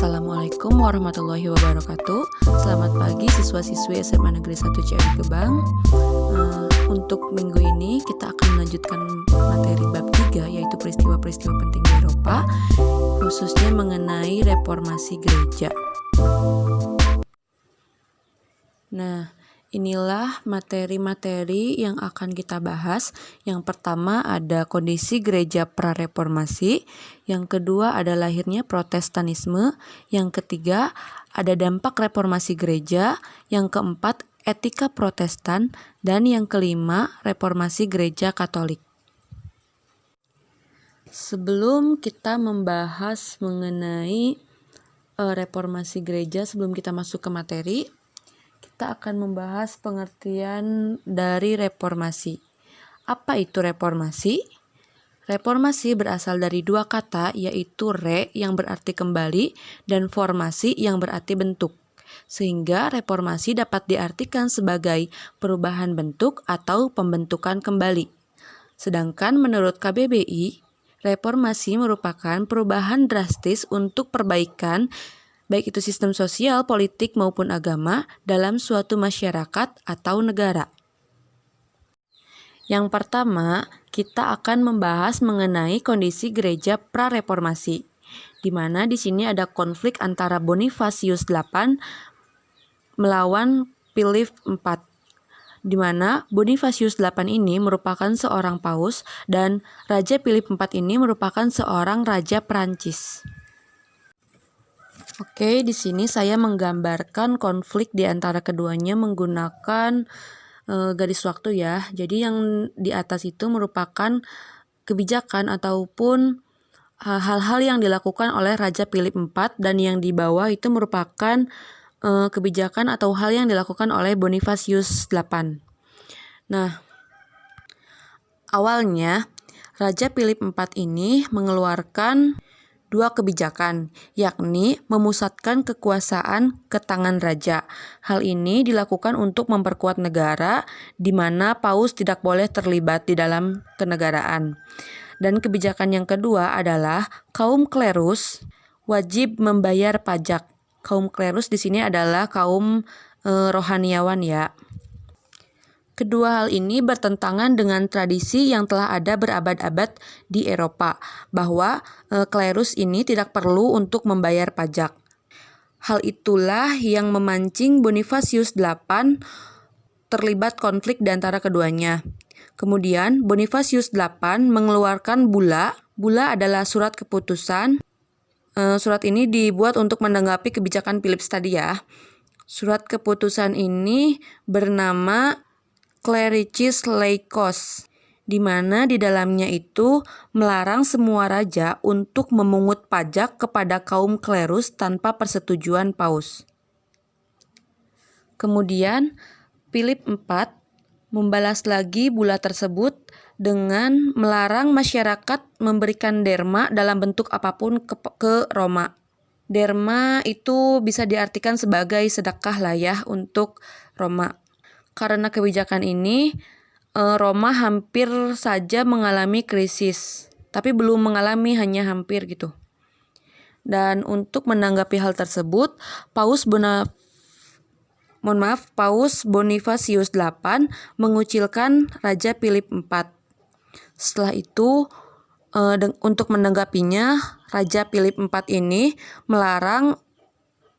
Assalamualaikum warahmatullahi wabarakatuh. Selamat pagi siswa-siswi SMA Negeri 1 Ciawi Gebang. Untuk minggu ini kita akan melanjutkan materi bab 3, yaitu peristiwa-peristiwa penting di Eropa, khususnya mengenai reformasi gereja. Nah, inilah materi-materi yang akan kita bahas. Yang pertama ada kondisi gereja pra-reformasi, yang kedua ada lahirnya Protestanisme, yang ketiga ada dampak reformasi gereja, yang keempat etika Protestan, dan yang kelima reformasi gereja Katolik. Sebelum kita membahas mengenai reformasi gereja, sebelum kita masuk ke materi, kita akan membahas pengertian dari reformasi. Apa itu reformasi? Reformasi berasal dari dua kata, yaitu re yang berarti kembali dan formasi yang berarti bentuk. Sehingga reformasi dapat diartikan sebagai perubahan bentuk atau pembentukan kembali. Sedangkan menurut KBBI, reformasi merupakan perubahan drastis untuk perbaikan baik itu sistem sosial, politik maupun agama dalam suatu masyarakat atau negara. Yang pertama, kita akan membahas mengenai kondisi gereja pra-reformasi, di mana di sini ada konflik antara Bonifasius VIII melawan Philip IV, di mana Bonifasius VIII ini merupakan seorang paus dan Raja Philip IV ini merupakan seorang raja Prancis. Oke, di sini saya menggambarkan konflik di antara keduanya menggunakan garis waktu ya. Jadi yang di atas itu merupakan kebijakan ataupun hal-hal yang dilakukan oleh Raja Philip IV, dan yang di bawah itu merupakan kebijakan atau hal yang dilakukan oleh Bonifasius VIII. Nah, awalnya Raja Philip IV ini mengeluarkan dua kebijakan, yakni memusatkan kekuasaan ke tangan raja. Hal ini dilakukan untuk memperkuat negara, di mana paus tidak boleh terlibat di dalam kenegaraan. Dan kebijakan yang kedua adalah kaum klerus wajib membayar pajak. Kaum klerus di sini adalah kaum rohaniawan ya. Kedua hal ini bertentangan dengan tradisi yang telah ada berabad-abad di Eropa, bahwa klerus ini tidak perlu untuk membayar pajak. Hal itulah yang memancing Bonifasius VIII terlibat konflik di antara keduanya. Kemudian Bonifasius VIII mengeluarkan bula. Bula adalah surat keputusan. Surat ini dibuat untuk menanggapi kebijakan Philip tadi ya. Surat keputusan ini bernama Clericis Laicos, di mana di dalamnya itu melarang semua raja untuk memungut pajak kepada kaum klerus tanpa persetujuan paus. Kemudian Philip IV membalas lagi bula tersebut dengan melarang masyarakat memberikan derma dalam bentuk apapun ke Roma. Derma itu bisa diartikan sebagai sedekah lah ya untuk Roma. Karena kebijakan ini, Roma hampir saja mengalami krisis, tapi belum mengalami, hanya hampir gitu. Dan untuk menanggapi hal tersebut, Paus Bonifasius VIII mengucilkan Raja Philip IV. Setelah itu, untuk menanggapinya, Raja Philip IV ini melarang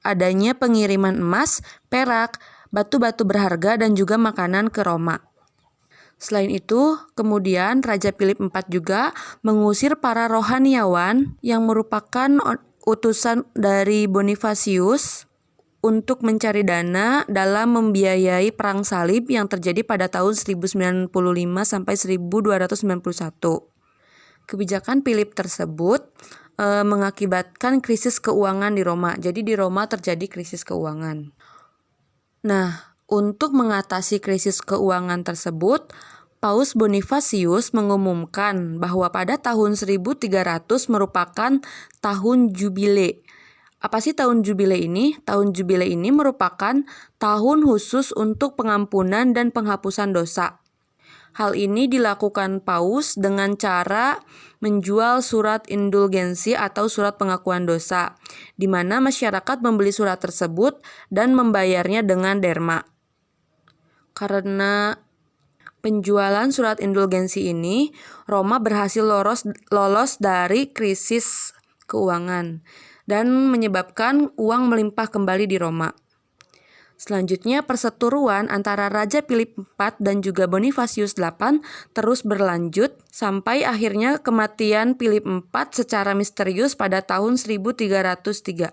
adanya pengiriman emas, perak, batu-batu berharga, dan juga makanan ke Roma. Selain itu, kemudian Raja Philip IV juga mengusir para rohaniawan yang merupakan utusan dari Bonifasius untuk mencari dana dalam membiayai perang salib yang terjadi pada tahun 1095 sampai 1291. Kebijakan Philip tersebut mengakibatkan krisis keuangan di Roma. Jadi di Roma terjadi krisis keuangan. Nah, untuk mengatasi krisis keuangan tersebut, Paus Bonifasius mengumumkan bahwa pada tahun 1300 merupakan tahun jubile. Apa sih tahun jubile ini? Tahun jubile ini merupakan tahun khusus untuk pengampunan dan penghapusan dosa. Hal ini dilakukan Paus dengan cara menjual surat indulgensi atau surat pengakuan dosa, di mana masyarakat membeli surat tersebut dan membayarnya dengan derma. Karena penjualan surat indulgensi ini, Roma berhasil lolos dari krisis keuangan dan menyebabkan uang melimpah kembali di Roma. Selanjutnya, perseteruan antara Raja Philip IV dan juga Bonifacius VIII terus berlanjut sampai akhirnya kematian Philip IV secara misterius pada tahun 1303.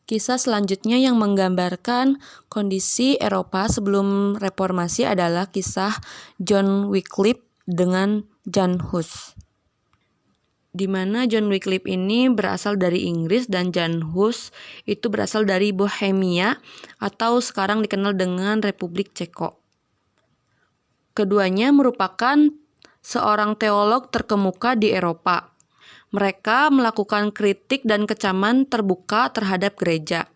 Kisah selanjutnya yang menggambarkan kondisi Eropa sebelum reformasi adalah kisah John Wycliffe dengan Jan Hus. Di mana John Wycliffe ini berasal dari Inggris dan Jan Hus itu berasal dari Bohemia atau sekarang dikenal dengan Republik Ceko. Keduanya merupakan seorang teolog terkemuka di Eropa. Mereka melakukan kritik dan kecaman terbuka terhadap gereja.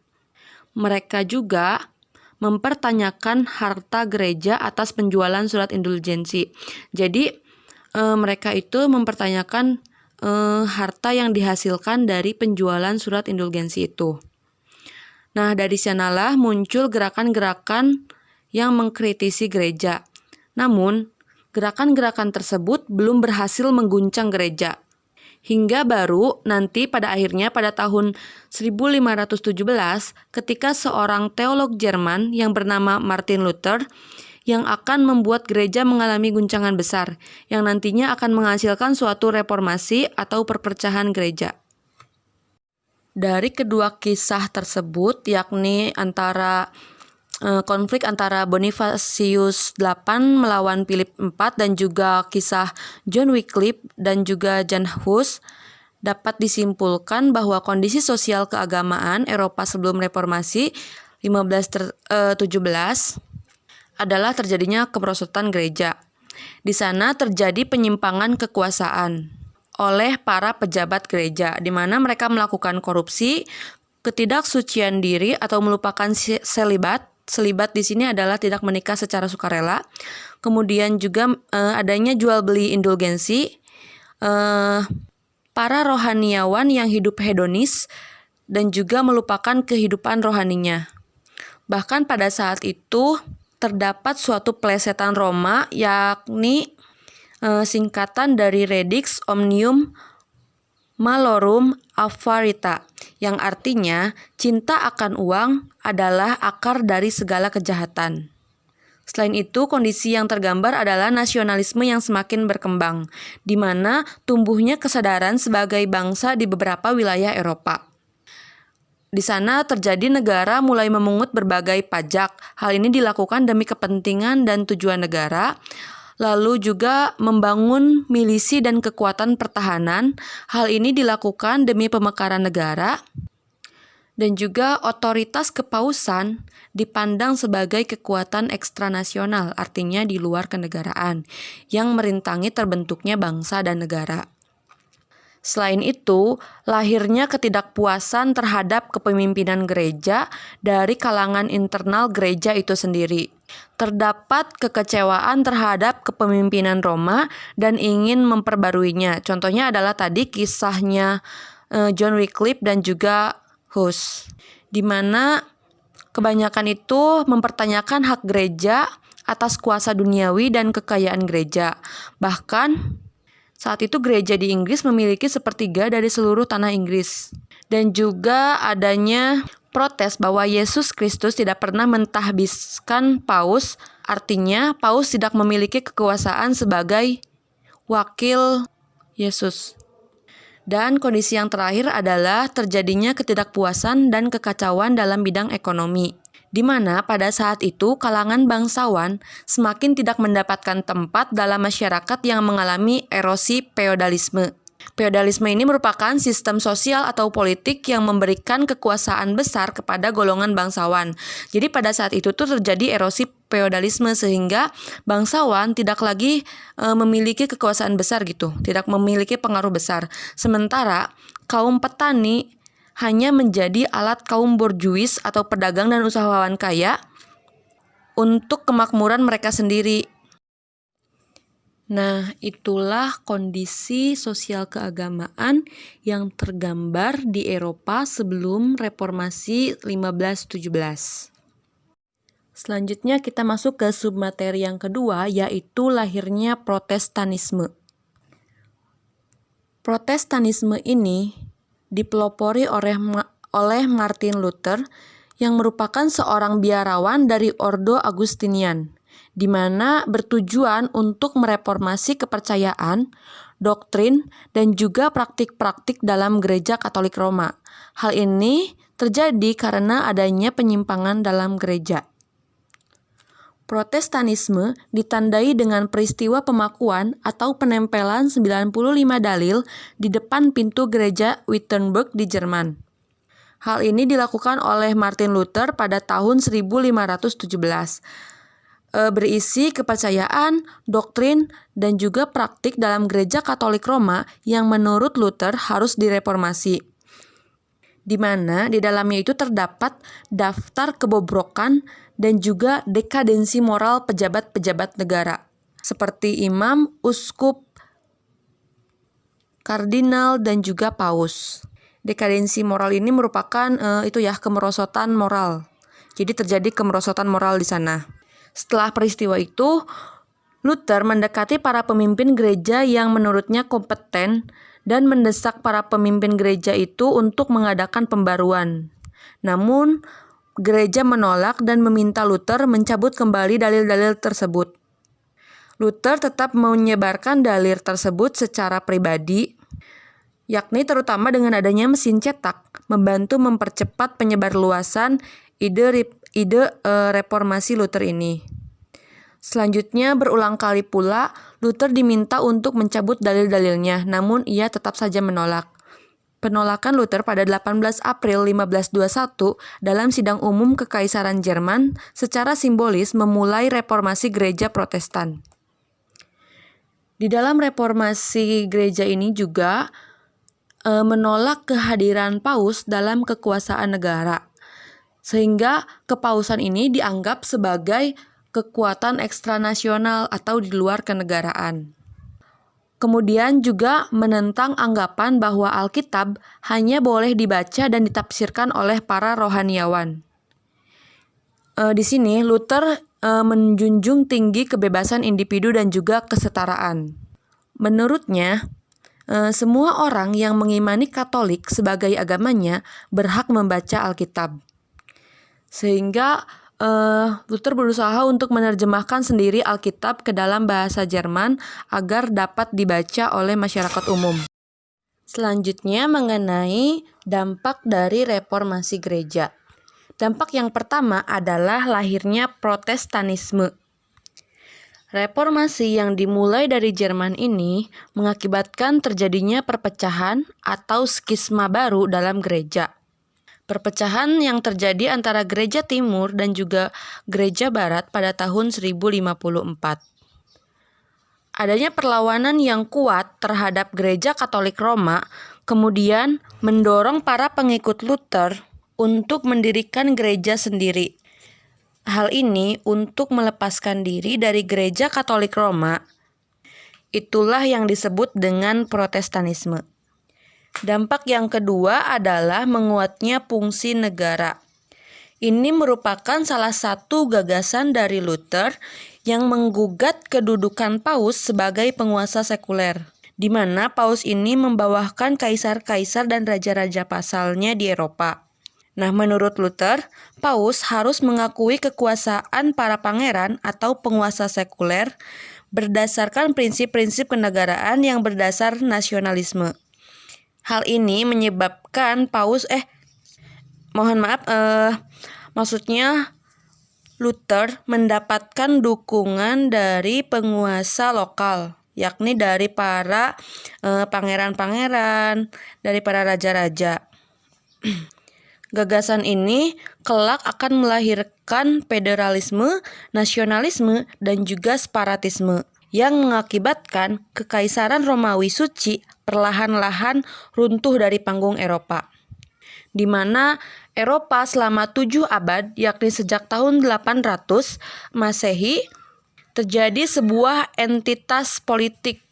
Mereka juga mempertanyakan harta gereja atas penjualan surat indulgensi. Jadi mereka itu mempertanyakan harta yang dihasilkan dari penjualan surat indulgensi itu. Nah, dari sanalah muncul gerakan-gerakan yang mengkritisi gereja. Namun, gerakan-gerakan tersebut belum berhasil mengguncang gereja. Hingga baru nanti pada akhirnya pada tahun 1517 ketika seorang teolog Jerman yang bernama Martin Luther yang akan membuat gereja mengalami guncangan besar, yang nantinya akan menghasilkan suatu reformasi atau perpecahan gereja. Dari kedua kisah tersebut, yakni konflik antara Bonifacius VIII melawan Philip IV dan juga kisah John Wycliffe dan juga Jan Hus, dapat disimpulkan bahwa kondisi sosial keagamaan Eropa sebelum reformasi 1517 adalah terjadinya kemerosotan gereja. Di sana terjadi penyimpangan kekuasaan oleh para pejabat gereja, di mana mereka melakukan korupsi, ketidaksucian diri atau melupakan selibat. Selibat di sini adalah tidak menikah secara sukarela. Kemudian juga adanya jual beli indulgensi, para rohaniawan yang hidup hedonis dan juga melupakan kehidupan rohaninya. Bahkan pada saat itu terdapat suatu plesetan Roma, yakni singkatan dari Redix Omnium Malorum Avarita, yang artinya cinta akan uang adalah akar dari segala kejahatan. Selain itu, kondisi yang tergambar adalah nasionalisme yang semakin berkembang, di mana tumbuhnya kesadaran sebagai bangsa di beberapa wilayah Eropa. Di sana terjadi negara mulai memungut berbagai pajak. Hal ini dilakukan demi kepentingan dan tujuan negara. Lalu juga membangun milisi dan kekuatan pertahanan. Hal ini dilakukan demi pemekaran negara. Dan juga otoritas kepausan dipandang sebagai kekuatan ekstranasional, artinya di luar kenegaraan, yang merintangi terbentuknya bangsa dan negara. Selain itu, lahirnya ketidakpuasan terhadap kepemimpinan gereja dari kalangan internal gereja itu sendiri. Terdapat kekecewaan terhadap kepemimpinan Roma dan ingin memperbaruinya. Contohnya adalah tadi kisahnya John Wycliffe dan juga Hus, di mana kebanyakan itu mempertanyakan hak gereja atas kuasa duniawi dan kekayaan gereja. Bahkan saat itu gereja di Inggris memiliki sepertiga dari seluruh tanah Inggris. Dan juga adanya protes bahwa Yesus Kristus tidak pernah mentahbiskan Paus, artinya Paus tidak memiliki kekuasaan sebagai wakil Yesus. Dan kondisi yang terakhir adalah terjadinya ketidakpuasan dan kekacauan dalam bidang ekonomi, di mana pada saat itu kalangan bangsawan semakin tidak mendapatkan tempat dalam masyarakat yang mengalami erosi feodalisme. Feodalisme ini merupakan sistem sosial atau politik yang memberikan kekuasaan besar kepada golongan bangsawan. Jadi pada saat itu tuh terjadi erosi feodalisme sehingga bangsawan tidak lagi memiliki kekuasaan besar gitu, tidak memiliki pengaruh besar. Sementara kaum petani hanya menjadi alat kaum borjuis atau pedagang dan usahawan kaya untuk kemakmuran mereka sendiri. Nah, itulah kondisi sosial keagamaan yang tergambar di Eropa sebelum Reformasi 1517. Selanjutnya kita masuk ke submateri yang kedua, yaitu lahirnya Protestanisme. Protestanisme ini dipelopori oleh Martin Luther yang merupakan seorang biarawan dari Ordo Agustinian, di mana bertujuan untuk mereformasi kepercayaan, doktrin, dan juga praktik-praktik dalam Gereja Katolik Roma. Hal ini terjadi karena adanya penyimpangan dalam gereja. Protestanisme ditandai dengan peristiwa pemakuan atau penempelan 95 dalil di depan pintu gereja Wittenberg di Jerman. Hal ini dilakukan oleh Martin Luther pada tahun 1517. Berisi kepercayaan, doktrin, dan juga praktik dalam Gereja Katolik Roma yang menurut Luther harus direformasi, di mana di dalamnya itu terdapat daftar kebobrokan dan juga dekadensi moral pejabat-pejabat negara, seperti imam, uskup, kardinal, dan juga paus. Dekadensi moral ini merupakan kemerosotan moral. Jadi terjadi kemerosotan moral di sana. Setelah peristiwa itu, Luther mendekati para pemimpin gereja yang menurutnya kompeten dan mendesak para pemimpin gereja itu untuk mengadakan pembaruan. Namun, gereja menolak dan meminta Luther mencabut kembali dalil-dalil tersebut. Luther tetap menyebarkan dalil tersebut secara pribadi, yakni terutama dengan adanya mesin cetak, membantu mempercepat penyebarluasan ide reformasi Luther ini. Selanjutnya, berulang kali pula Luther diminta untuk mencabut dalil-dalilnya, namun ia tetap saja menolak. Penolakan Luther pada 18 April 1521 dalam sidang umum Kekaisaran Jerman secara simbolis memulai reformasi gereja Protestan. Di dalam reformasi gereja ini juga menolak kehadiran paus dalam kekuasaan negara, sehingga kepausan ini dianggap sebagai kekuatan ekstranasional atau di luar kenegaraan. Kemudian juga menentang anggapan bahwa Alkitab hanya boleh dibaca dan ditafsirkan oleh para rohaniawan. Di sini Luther menjunjung tinggi kebebasan individu dan juga kesetaraan. Menurutnya, semua orang yang mengimani Katolik sebagai agamanya berhak membaca Alkitab. Sehingga Luther berusaha untuk menerjemahkan sendiri Alkitab ke dalam bahasa Jerman agar dapat dibaca oleh masyarakat umum. Selanjutnya mengenai dampak dari reformasi gereja. Dampak yang pertama adalah lahirnya Protestanisme. Reformasi yang dimulai dari Jerman ini mengakibatkan terjadinya perpecahan atau skisma baru dalam gereja. Perpecahan yang terjadi antara gereja timur dan juga gereja barat pada tahun 1054. Adanya perlawanan yang kuat terhadap gereja Katolik Roma kemudian mendorong para pengikut Luther untuk mendirikan gereja sendiri. Hal ini untuk melepaskan diri dari gereja Katolik Roma. Itulah yang disebut dengan Protestanisme. Dampak yang kedua adalah menguatnya fungsi negara. Ini merupakan salah satu gagasan dari Luther yang menggugat kedudukan paus sebagai penguasa sekuler, di mana paus ini membawakan kaisar-kaisar dan raja-raja vasalnya di Eropa. Nah, menurut Luther, paus harus mengakui kekuasaan para pangeran atau penguasa sekuler berdasarkan prinsip-prinsip kenegaraan yang berdasar nasionalisme. Hal ini menyebabkan maksudnya Luther mendapatkan dukungan dari penguasa lokal, yakni dari para pangeran-pangeran, dari para raja-raja. Gagasan ini kelak akan melahirkan federalisme, nasionalisme, dan juga separatisme yang mengakibatkan Kekaisaran Romawi Suci perlahan-lahan runtuh dari panggung Eropa. di mana Eropa selama 7 abad, yakni sejak tahun 800 Masehi, terjadi sebuah entitas politik,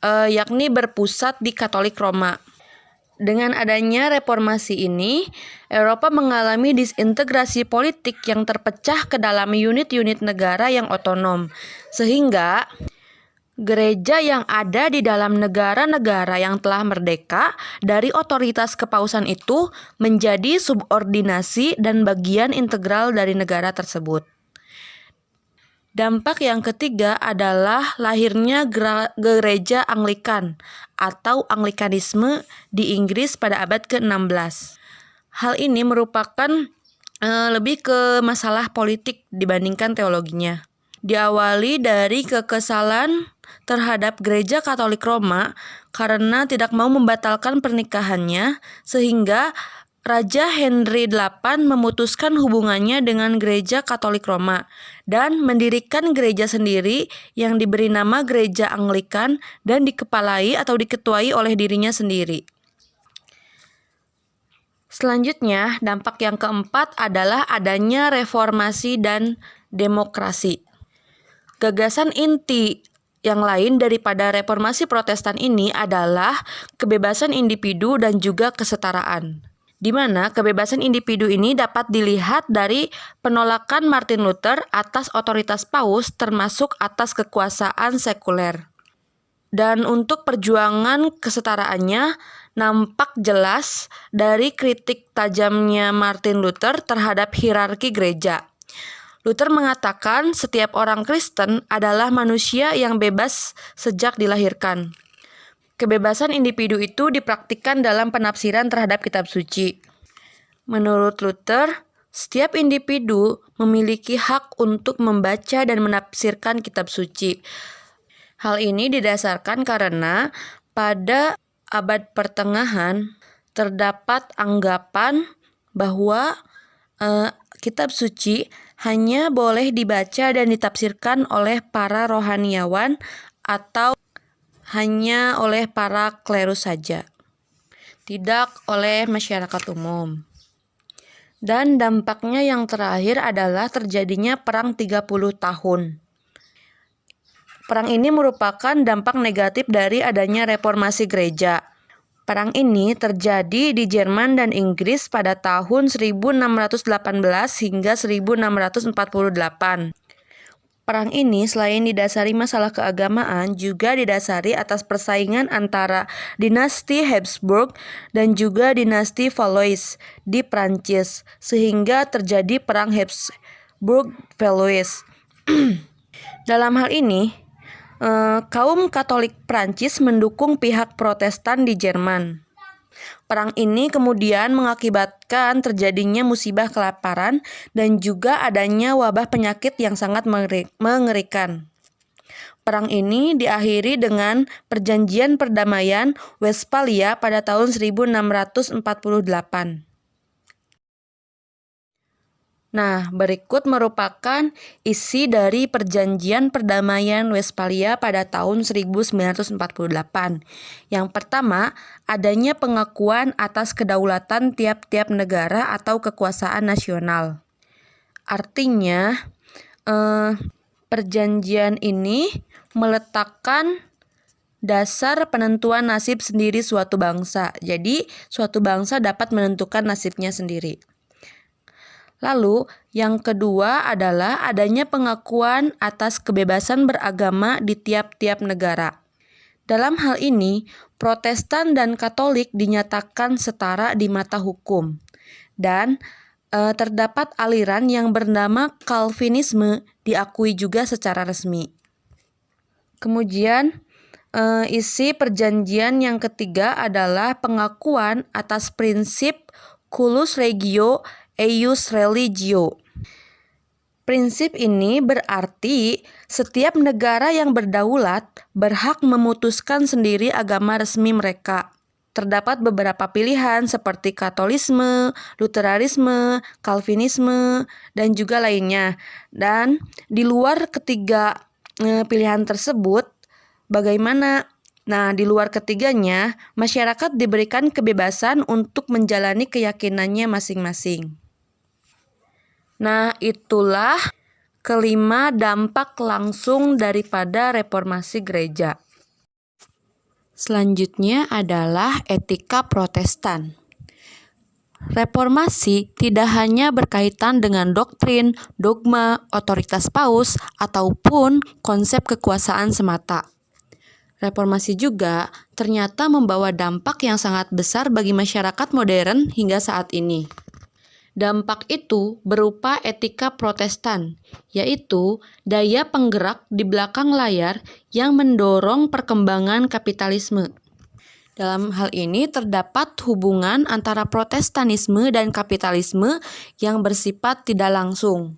yakni berpusat di Katolik Roma. Dengan adanya reformasi ini, Eropa mengalami disintegrasi politik yang terpecah ke dalam unit-unit negara yang otonom, sehingga gereja yang ada di dalam negara-negara yang telah merdeka dari otoritas kepausan itu menjadi subordinasi dan bagian integral dari negara tersebut. Dampak yang ketiga adalah lahirnya gereja Anglikan atau Anglikanisme di Inggris pada abad ke-16. Hal ini merupakan lebih ke masalah politik dibandingkan teologinya. Diawali dari kekesalan terhadap gereja Katolik Roma karena tidak mau membatalkan pernikahannya, sehingga Raja Henry VIII memutuskan hubungannya dengan gereja Katolik Roma dan mendirikan gereja sendiri yang diberi nama Gereja Anglikan dan dikepalai atau diketuai oleh dirinya sendiri. Selanjutnya, dampak yang keempat adalah adanya reformasi dan demokrasi. Gagasan inti yang lain daripada reformasi Protestan ini adalah kebebasan individu dan juga kesetaraan, di mana kebebasan individu ini dapat dilihat dari penolakan Martin Luther atas otoritas Paus, termasuk atas kekuasaan sekuler. Dan untuk perjuangan kesetaraannya nampak jelas dari kritik tajamnya Martin Luther terhadap hierarki gereja. Luther mengatakan setiap orang Kristen adalah manusia yang bebas sejak dilahirkan. Kebebasan individu itu dipraktikkan dalam penafsiran terhadap kitab suci. Menurut Luther, setiap individu memiliki hak untuk membaca dan menafsirkan kitab suci. Hal ini didasarkan karena pada abad pertengahan terdapat anggapan bahwa kitab suci hanya boleh dibaca dan ditafsirkan oleh para rohaniawan atau hanya oleh para klerus saja, tidak oleh masyarakat umum. Dan dampaknya yang terakhir adalah terjadinya perang 30 tahun. Perang ini merupakan dampak negatif dari adanya reformasi gereja. Perang ini terjadi di Jerman dan Inggris pada tahun 1618 hingga 1648. Perang ini selain didasari masalah keagamaan, juga didasari atas persaingan antara dinasti Habsburg dan juga dinasti Valois di Prancis, sehingga terjadi perang Habsburg-Valois. Dalam hal ini, kaum Katolik Prancis mendukung pihak Protestan di Jerman. Perang ini kemudian mengakibatkan terjadinya musibah kelaparan dan juga adanya wabah penyakit yang sangat mengerikan. Perang ini diakhiri dengan Perjanjian Perdamaian Westphalia pada tahun 1648. Nah, berikut merupakan isi dari Perjanjian Perdamaian Westphalia pada tahun 1948. Yang pertama, adanya pengakuan atas kedaulatan tiap-tiap negara atau kekuasaan nasional. Artinya, perjanjian ini meletakkan dasar penentuan nasib sendiri suatu bangsa. Jadi, suatu bangsa dapat menentukan nasibnya sendiri. Lalu, yang kedua adalah adanya pengakuan atas kebebasan beragama di tiap-tiap negara. Dalam hal ini, Protestan dan Katolik dinyatakan setara di mata hukum. Dan terdapat aliran yang bernama Calvinisme diakui juga secara resmi. Kemudian, isi perjanjian yang ketiga adalah pengakuan atas prinsip culus regio eius religio. Prinsip ini berarti setiap negara yang berdaulat berhak memutuskan sendiri agama resmi mereka. Terdapat beberapa pilihan seperti Katolisme, Lutheranisme, Calvinisme, dan juga lainnya. Dan di luar ketiga pilihan tersebut, bagaimana Nah, di luar ketiganya, masyarakat diberikan kebebasan untuk menjalani keyakinannya masing-masing. Nah, itulah kelima dampak langsung daripada reformasi gereja. Selanjutnya adalah etika Protestan. Reformasi tidak hanya berkaitan dengan doktrin, dogma, otoritas paus, ataupun konsep kekuasaan semata. Reformasi juga ternyata membawa dampak yang sangat besar bagi masyarakat modern hingga saat ini. Dampak itu berupa etika Protestan, yaitu daya penggerak di belakang layar yang mendorong perkembangan kapitalisme. Dalam hal ini terdapat hubungan antara Protestanisme dan kapitalisme yang bersifat tidak langsung.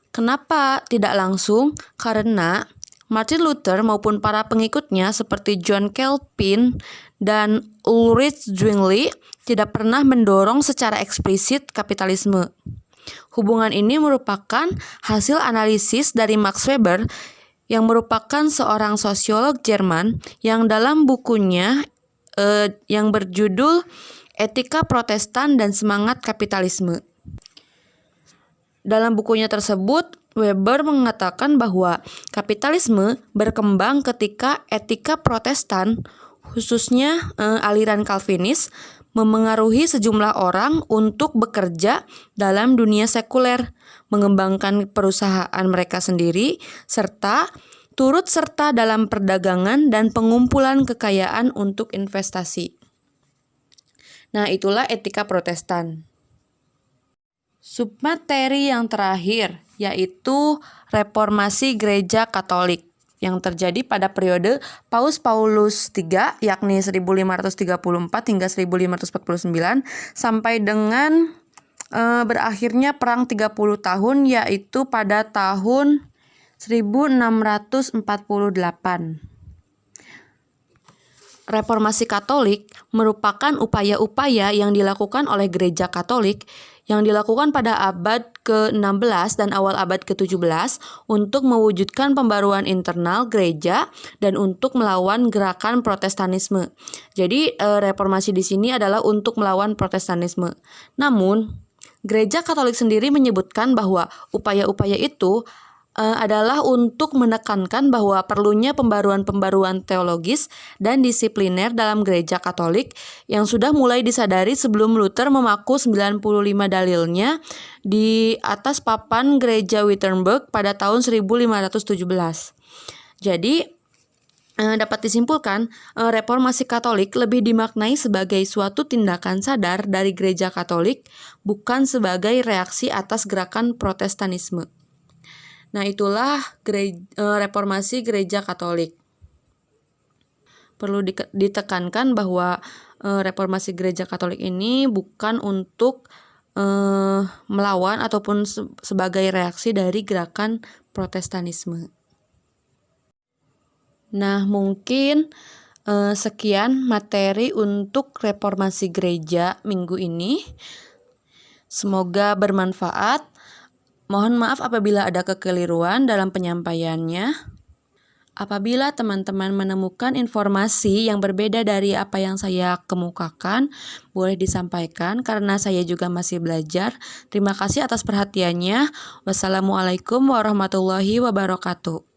Kenapa tidak langsung? Karena Martin Luther maupun para pengikutnya seperti John Calvin dan Ulrich Zwingli tidak pernah mendorong secara eksplisit kapitalisme. Hubungan ini merupakan hasil analisis dari Max Weber yang merupakan seorang sosiolog Jerman yang dalam bukunya yang berjudul Etika Protestan dan Semangat Kapitalisme. Dalam bukunya tersebut, Weber mengatakan bahwa kapitalisme berkembang ketika etika Protestan, khususnya aliran Calvinis, memengaruhi sejumlah orang untuk bekerja dalam dunia sekuler, mengembangkan perusahaan mereka sendiri, serta turut serta dalam perdagangan dan pengumpulan kekayaan untuk investasi. Nah, itulah etika Protestan. Submateri yang terakhir yaitu reformasi Gereja Katolik yang terjadi pada periode Paus Paulus III yakni 1534 hingga 1549 sampai dengan berakhirnya perang 30 tahun yaitu pada tahun 1648. Reformasi Katolik merupakan upaya-upaya yang dilakukan oleh Gereja Katolik yang dilakukan pada abad ke-16 dan awal abad ke-17 untuk mewujudkan pembaruan internal gereja dan untuk melawan gerakan Protestanisme. Jadi reformasi di sini adalah untuk melawan Protestanisme. Namun, Gereja Katolik sendiri menyebutkan bahwa upaya-upaya itu adalah untuk menekankan bahwa perlunya pembaruan-pembaruan teologis dan disipliner dalam Gereja Katolik yang sudah mulai disadari sebelum Luther memaku 95 dalilnya di atas papan Gereja Wittenberg pada tahun 1517. Jadi, dapat disimpulkan, reformasi Katolik lebih dimaknai sebagai suatu tindakan sadar dari Gereja Katolik, bukan sebagai reaksi atas gerakan Protestanisme. Nah, itulah reformasi Gereja Katolik. Perlu ditekankan bahwa reformasi Gereja Katolik ini bukan untuk melawan ataupun sebagai reaksi dari gerakan Protestanisme. Nah, mungkin sekian materi untuk reformasi gereja minggu ini. Semoga bermanfaat. Mohon maaf apabila ada kekeliruan dalam penyampaiannya. Apabila teman-teman menemukan informasi yang berbeda dari apa yang saya kemukakan, boleh disampaikan karena saya juga masih belajar. Terima kasih atas perhatiannya. Wassalamualaikum warahmatullahi wabarakatuh.